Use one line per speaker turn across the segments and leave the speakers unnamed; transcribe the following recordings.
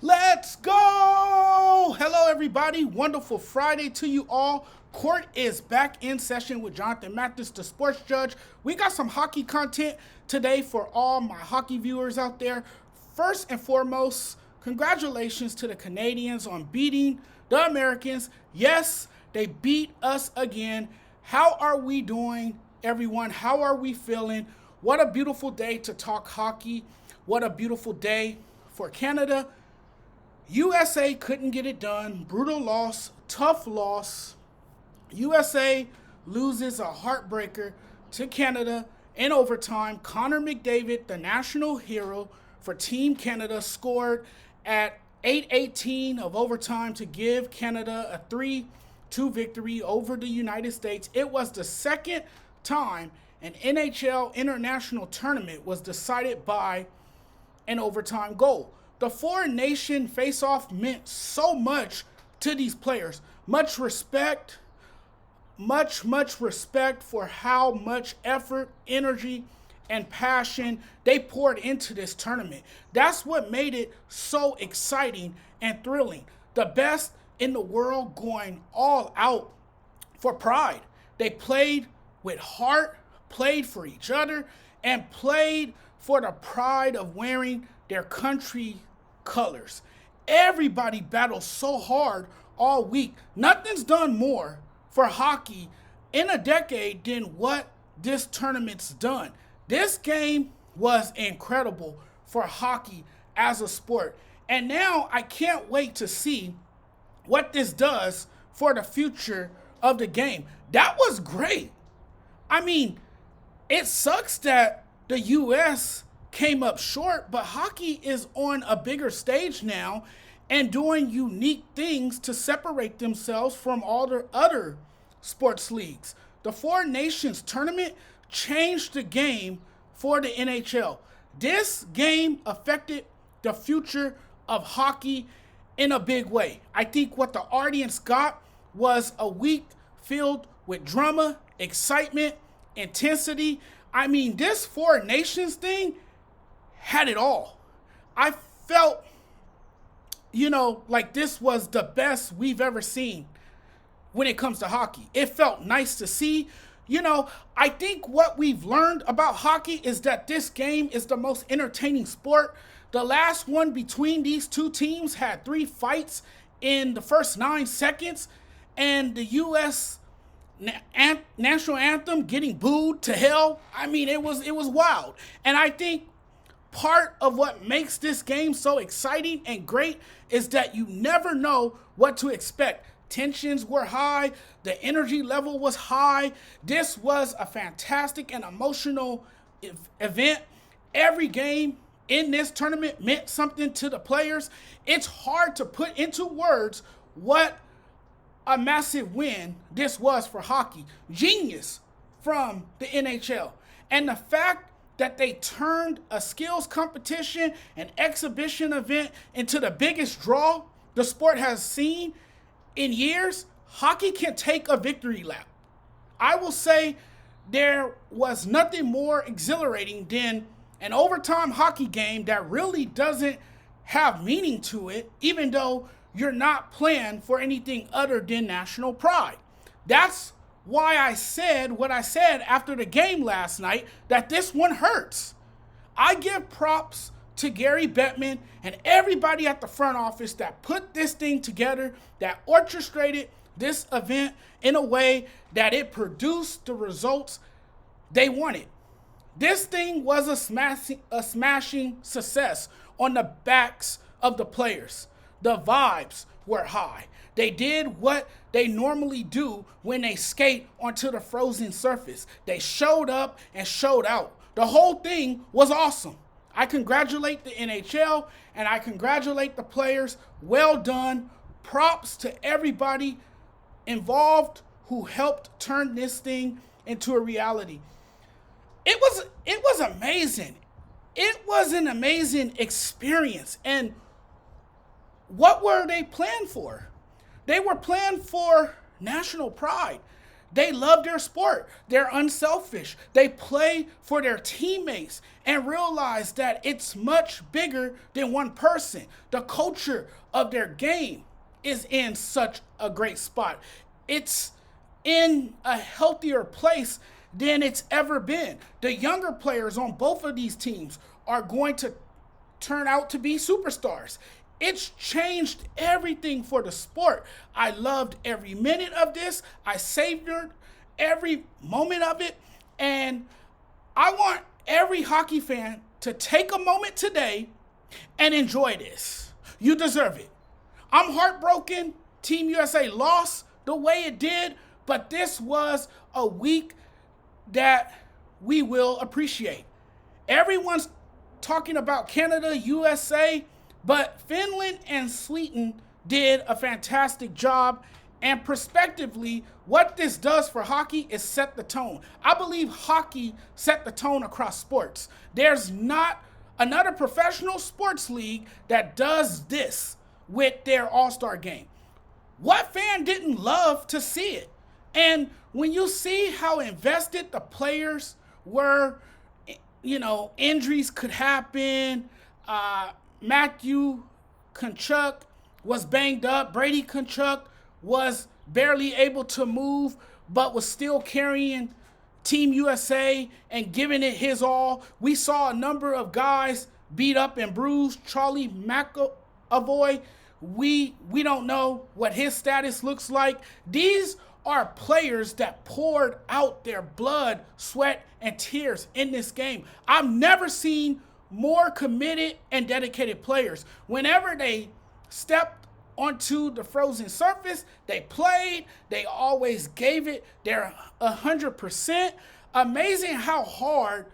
Let's go! Hello, everybody. Wonderful Friday to you all. Court is back in session with Jonathan Mathis, the sports judge. We got some hockey content today for all my hockey viewers out there. First and foremost, congratulations to the Canadians on beating the Americans. Yes, they beat us again. How are we doing, everyone? How are we feeling? What a beautiful day to talk hockey. What a beautiful day for Canada. USA couldn't get it done. Brutal loss, tough loss. USA loses a heartbreaker to Canada in overtime. Connor McDavid, the national hero for Team Canada, scored at 8:18 of overtime to give Canada a 3-2 victory over the United States. It was the second time an NHL international tournament was decided by an overtime goal. The foreign nation face-off meant so much to these players. Much respect for how much effort, energy, and passion they poured into this tournament. That's what made it so exciting and thrilling. The best in the world going all out for pride. They played with heart, played for each other, and played for the pride of wearing their country colors. Everybody battled so hard all week. Nothing's done more for hockey in a decade than what this tournament's done. This game was incredible for hockey as a sport. And now I can't wait to see what this does for the future of the game. That was great. I mean, it sucks that the U.S. came up short, but hockey is on a bigger stage now and doing unique things to separate themselves from all the other sports leagues. The Four Nations tournament changed the game for the NHL. This game affected the future of hockey in a big way. I think what the audience got was a week filled with drama, excitement, intensity. I mean, this Four Nations thing had it all. I felt, like this was the best we've ever seen when it comes to hockey. It felt nice to see. I think what we've learned about hockey is that this game is the most entertaining sport. The last one between these two teams had 3 fights in the first 9 seconds, and the U.S. national anthem getting booed to hell. I mean, it was wild. And I think part of what makes this game so exciting and great is that you never know what to expect. Tensions were high. The energy level was high. This was a fantastic and emotional event. Every game in this tournament meant something to the players. It's hard to put into words what a massive win this was for hockey. Genius from the NHL. And the fact that they turned a skills competition, an exhibition event, into the biggest draw the sport has seen in years. Hockey can take a victory lap. I will say there was nothing more exhilarating than an overtime hockey game that really doesn't have meaning to it, even though you're not playing for anything other than national pride. That's why I said what I said after the game last night, that this one hurts. I give props to Gary Bettman and everybody at the front office that put this thing together, that orchestrated this event in a way that it produced the results they wanted. This thing was a smashing success on the backs of the players. The vibes were high. They did what they normally do when they skate onto the frozen surface. They showed up and showed out. The whole thing was awesome. I congratulate the NHL and I congratulate the players. Well done. Props to everybody involved who helped turn this thing into a reality. It was amazing. It was an amazing experience. And what were they planned for? They were planned for national pride. They love their sport. They're unselfish. They play for their teammates and realize that it's much bigger than one person. The culture of their game is in such a great spot. It's in a healthier place than it's ever been. The younger players on both of these teams are going to turn out to be superstars. It's changed everything for the sport. I loved every minute of this. I savored every moment of it. And I want every hockey fan to take a moment today and enjoy this. You deserve it. I'm heartbroken. Team USA lost the way it did, but this was a week that we will appreciate. Everyone's talking about Canada, USA, but Finland and Sweden did a fantastic job. And prospectively, what this does for hockey is set the tone. I believe hockey set the tone across sports. There's not another professional sports league that does this with their all-star game. What fan didn't love to see it? And when you see how invested the players were, injuries could happen. Matthew Tkachuk was banged up. Brady Tkachuk was barely able to move, but was still carrying Team USA and giving it his all. We saw a number of guys beat up and bruised. Charlie McAvoy, we don't know what his status looks like. These are players that poured out their blood, sweat, and tears in this game. I've never seen more committed and dedicated players. Whenever they stepped onto the frozen surface, they played, they always gave it their 100%. Amazing how hard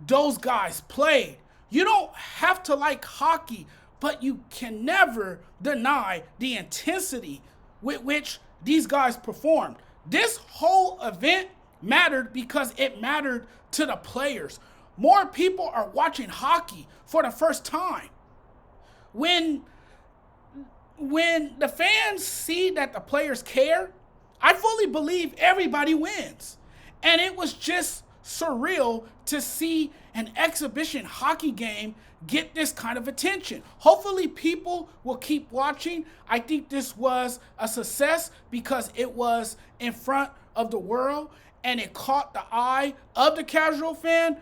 those guys played. You don't have to like hockey, but you can never deny the intensity with which these guys performed. This whole event mattered because it mattered to the players. More people are watching hockey for the first time. When the fans see that the players care, I fully believe everybody wins. And it was just surreal to see an exhibition hockey game get this kind of attention. Hopefully people will keep watching. I think this was a success because it was in front of the world and it caught the eye of the casual fan.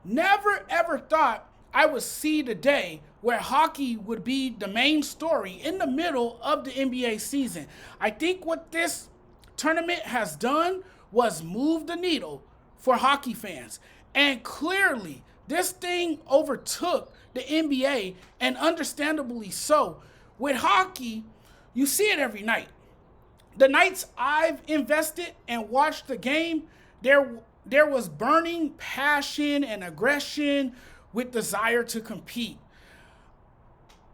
Never ever thought I would see the day where hockey would be the main story in the middle of the NBA season. I think what this tournament has done was move the needle for hockey fans. And clearly, this thing overtook the NBA, and understandably so. With hockey, you see it every night. The nights I've invested and watched the game, there was burning passion and aggression with desire to compete.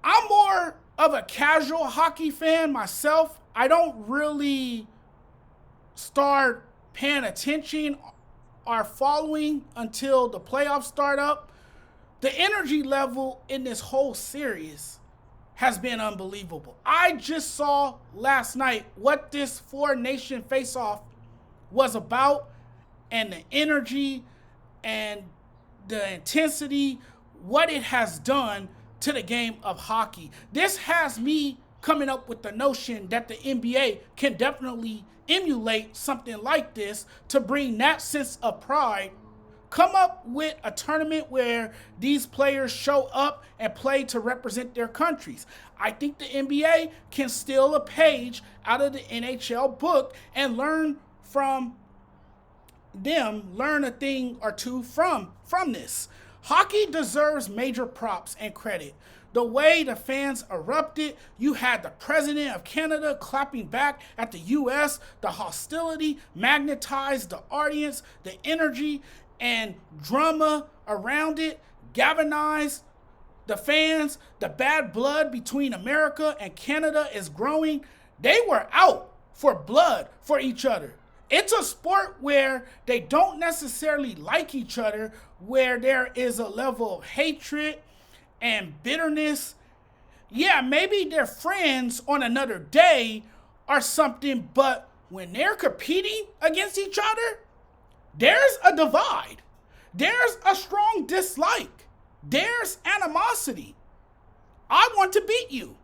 I'm more of a casual hockey fan myself. I don't really start paying attention or following until the playoffs start up. The energy level in this whole series has been unbelievable. I just saw last night what this four-nation face-off was about, and the energy and the intensity, what it has done to the game of hockey. This has me coming up with the notion that the NBA can definitely emulate something like this to bring that sense of pride. Come up with a tournament where these players show up and play to represent their countries. I think the NBA can steal a page out of the NHL book and learn from them, learn a thing or two from this. Hockey deserves major props and credit. The way the fans erupted, you had the president of Canada clapping back at the US, the hostility magnetized the audience, the energy and drama around it galvanized the fans. The bad blood between America and Canada is growing. They were out for blood for each other. It's a sport where they don't necessarily like each other, where there is a level of hatred and bitterness. Yeah, maybe they're friends on another day or something, but when they're competing against each other, there's a divide. There's a strong dislike. There's animosity. I want to beat you.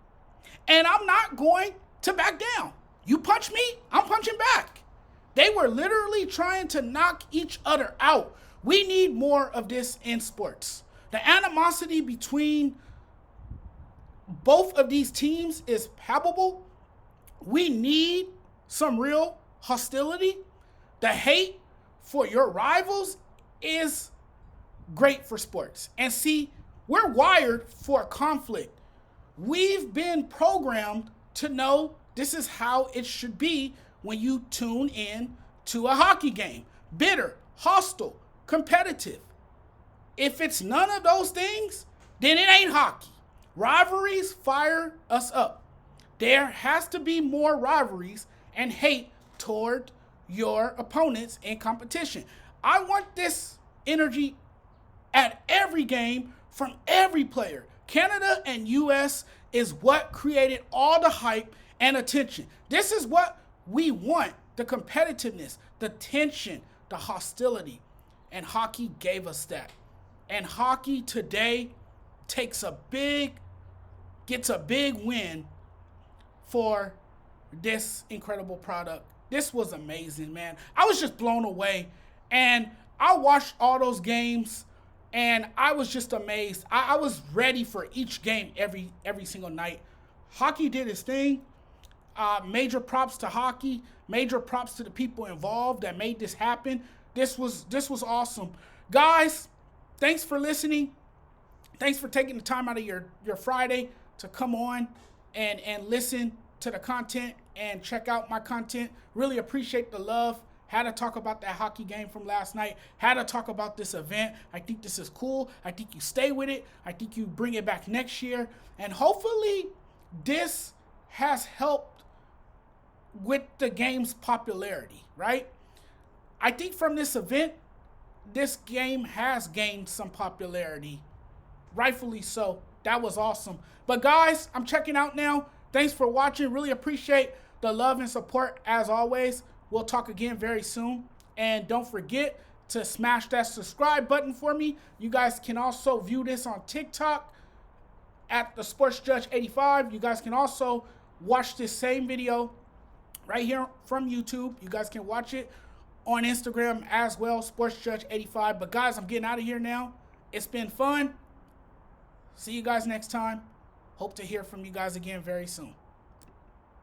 And I'm not going to back down. You punch me, I'm punching back. They were literally trying to knock each other out. We need more of this in sports. The animosity between both of these teams is palpable. We need some real hostility. The hate for your rivals is great for sports. And see, we're wired for conflict. We've been programmed to know this is how it should be when you tune in to a hockey game. Bitter, hostile, competitive. If it's none of those things, then it ain't hockey. Rivalries fire us up. There has to be more rivalries and hate toward your opponents in competition. I want this energy at every game from every player. Canada and US is what created all the hype and attention. This is what we want, the competitiveness, the tension, the hostility. And hockey gave us that. And hockey today gets a big win for this incredible product. This was amazing, man. I was just blown away. And I watched all those games and I was just amazed. I was ready for each game every single night. Hockey did its thing. Major props to hockey. Major props to the people involved that made this happen. This was awesome. Guys, thanks for listening. Thanks for taking the time out of your Friday to come on and listen to the content and check out my content. Really appreciate the love. Had to talk about that hockey game from last night. Had to talk about this event. I think this is cool. I think you stay with it. I think you bring it back next year. And hopefully this has helped with the game's popularity, right? I think from this event, this game has gained some popularity. Rightfully so. That was awesome. But guys, I'm checking out now. Thanks for watching. Really appreciate the love and support as always. We'll talk again very soon. And don't forget to smash that subscribe button for me. You guys can also view this on TikTok at the Sports Judge 85. You guys can also watch this same video right here from YouTube. You guys can watch it on Instagram as well, Sports Judge 85. But guys, I'm getting out of here now. It's been fun. See you guys next time. Hope to hear from you guys again very soon.